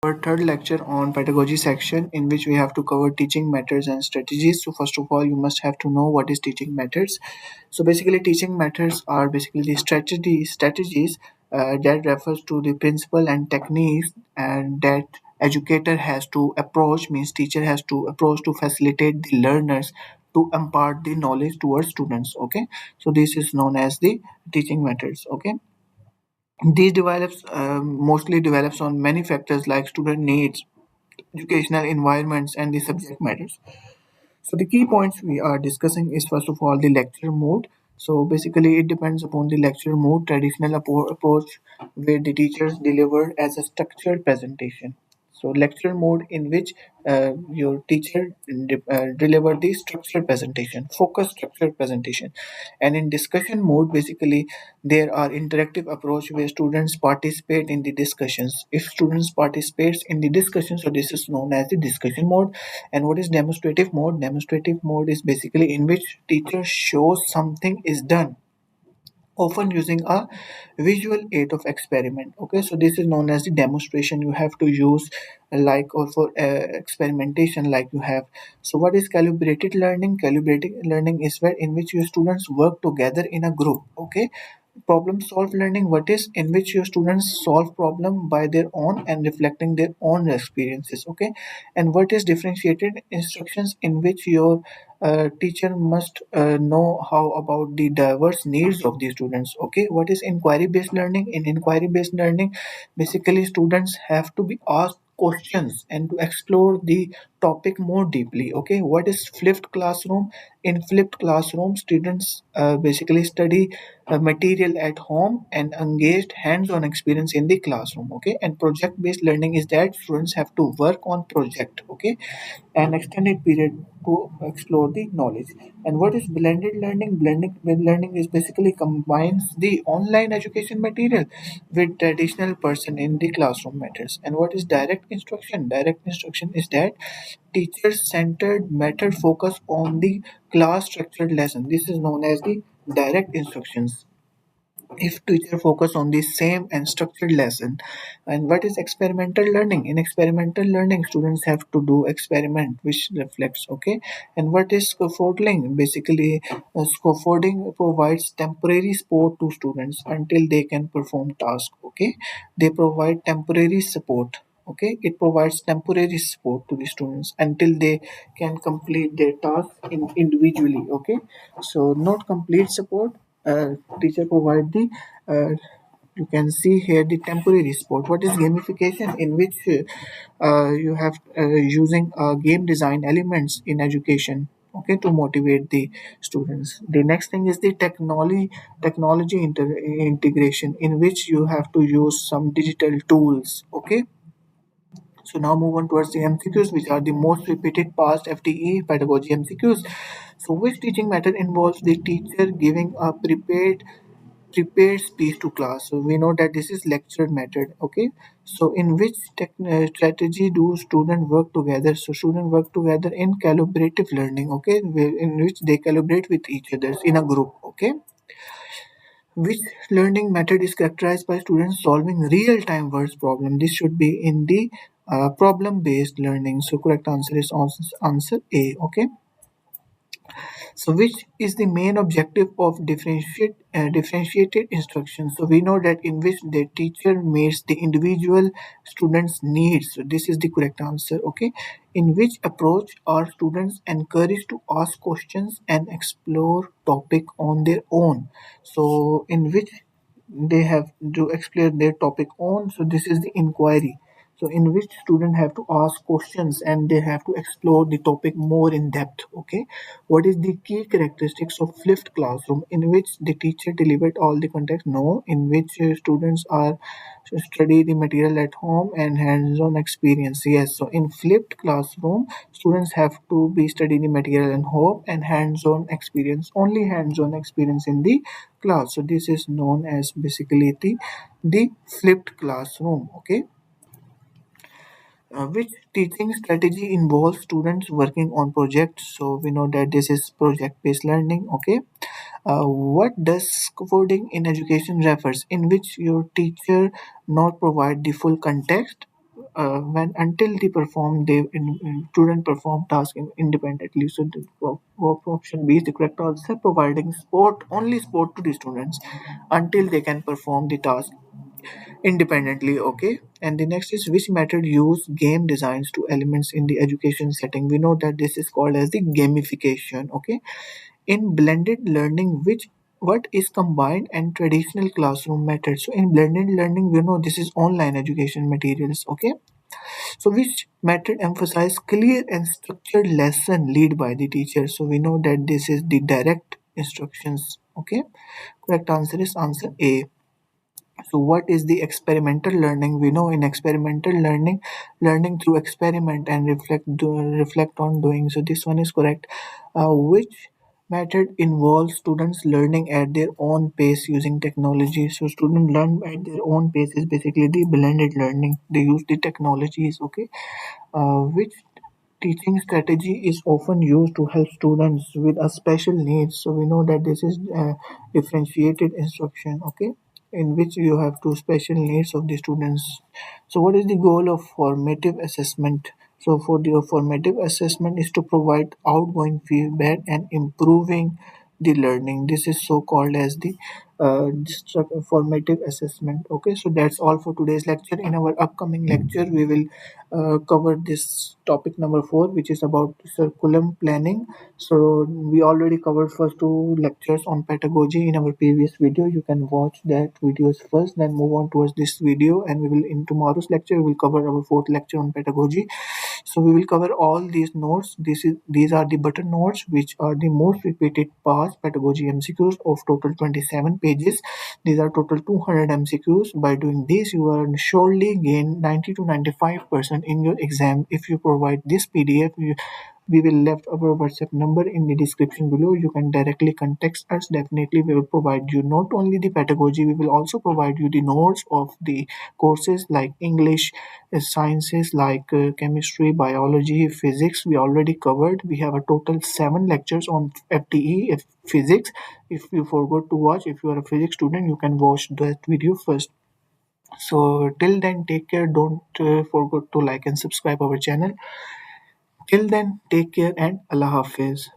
our third lecture on pedagogy section, in which we have to cover teaching methods and strategies. So first of all, you must have to know what is teaching methods. So basically, teaching methods are basically the strategies that refers to the principle and techniques and that educator has to approach, means teacher has to approach to facilitate the learners to impart the knowledge towards students. Okay, so this is known as the teaching methods. Okay, these develops mostly develops on many factors like student needs, educational environments, and the subject matters. So the key points we are discussing is first of all the lecture mode. So basically it depends upon the lecture mode, traditional approach where the teachers deliver as a structured presentation. So lecture mode in which your teacher deliver the structured presentation, focus structured presentation. And in discussion mode, basically there are interactive approach where students participate in the discussions. If students participates in the discussion, so this is known as the discussion mode. And what is demonstrative mode? Demonstrative mode is basically in which teacher shows something is done, often using a visual aid of experiment. Okay, so this is known as the demonstration. You have to use like, or for experimentation like you have. So what is calibrated learning? Calibrated learning is where in which your students work together in a group. Okay, problem solve learning, what is in which your students solve problem by their own and reflecting their own experiences. Okay, and what is differentiated instructions, in which your teacher must know how about the diverse needs of the students. Okay, what is inquiry based learning? In inquiry based learning, basically students have to be asked questions and to explore the topic more deeply. Okay, what is flipped classroom? In flipped classroom, students basically study material at home and engaged hands-on experience in the classroom. Okay, and project-based learning is that students have to work on project. Okay, an extended period to explore the knowledge. And what is blended learning? Blended learning is basically combines the online education material with traditional person in the classroom methods. And what is direct instruction? Direct instruction is that teacher-centered method focus on the class structured lesson. This is known as the direct instructions. If teacher focus on the same and structured lesson. And what is experimental learning? In experimental learning, students have to do experiment which reflects. Okay, and what is scaffolding? Basically scaffolding provides temporary support to students until they can perform task. Okay, they provide temporary support. Okay, it provides temporary support to the students until they can complete their task individually. Okay, so not complete support. Teacher provide the uh, you can see here the temporary support. What is gamification? In which you have using game design elements in education. Okay, to motivate the students. The next thing is the technology integration, in which you have to use some digital tools. Okay, so now move on towards the MCQs, which are the most repeated past FDE pedagogy MCQs. So which teaching method involves the teacher giving a prepared speech to class? So we know that this is lecture method. Okay, so in which strategy do students work together? So students work together in collaborative learning. Okay, in which they collaborate with each other in a group. Okay, which learning method is characterized by students solving real-time words problem? This should be in the problem-based learning. So correct answer is answer A. Okay. So which is the main objective of differentiated instruction? So we know that in which the teacher meets the individual students' needs. So this is the correct answer. Okay. In which approach are students encouraged to ask questions and explore topic on their own? So in which they have to explore their topic on. So this is the inquiry. So in which students have to ask questions and they have to explore the topic more in depth. Okay, what is the key characteristics of flipped classroom? In which the teacher delivered all the context? No. In which students are study the material at home and hands-on experience? Yes. So in flipped classroom, students have to be studying the material at home and hands-on experience, only hands-on experience in the class. So this is known as basically the flipped classroom. Okay, which teaching strategy involves students working on projects? So we know that this is project-based learning. Okay, what does scaffolding in education refers? In which your teacher not provide the full context when until they perform they student perform task independently. So the option B is the correct answer, providing support, only support to the students until they can perform the task independently. Okay, and the next is, which method use game designs to elements in the education setting? We know that this is called as the gamification. Okay, in blended learning, which what is combined and traditional classroom methods? So in blended learning, we know this is online education materials. Okay, so which method emphasize clear and structured lesson lead by the teacher? So we know that this is the direct instructions. Okay, correct answer is answer A. So what is the experimental learning? We know in experimental learning, learning through experiment and reflect on doing. So this one is correct. Which method involves students learning at their own pace using technology? So students learn at their own pace is basically the blended learning. They use the technologies. Okay, which teaching strategy is often used to help students with a special needs? So we know that this is differentiated instruction. Okay, in which you have two special needs of the students. So what is the goal of formative assessment? So for the formative assessment is to provide outgoing feedback and improving the learning. This is so called as the formative assessment. Okay, so that's all for today's lecture. In our upcoming lecture we will cover this topic number 4, which is about curriculum planning. So we already covered first two lectures on pedagogy in our previous video. You can watch that videos first, then move on towards this video, and we will in tomorrow's lecture we will cover our fourth lecture on pedagogy. So we will cover all these notes. These are the button notes, which are the most repeated past pedagogy MCQs of total 27 pages. These are total 200 MCQs. By doing this, you will surely gain 90 to 95% in your exam. If you provide this PDF, we will left our WhatsApp number in the description below. You can directly contact us. Definitely, we will provide you not only the pedagogy, we will also provide you the notes of the courses like English, sciences like chemistry, biology, physics. We already covered. We have a total 7 lectures on FDE physics. If you forgot to watch, if you are a physics student, you can watch that video first. So till then, take care. Don't forget to like and subscribe our channel. Till then, take care and Allah Hafiz.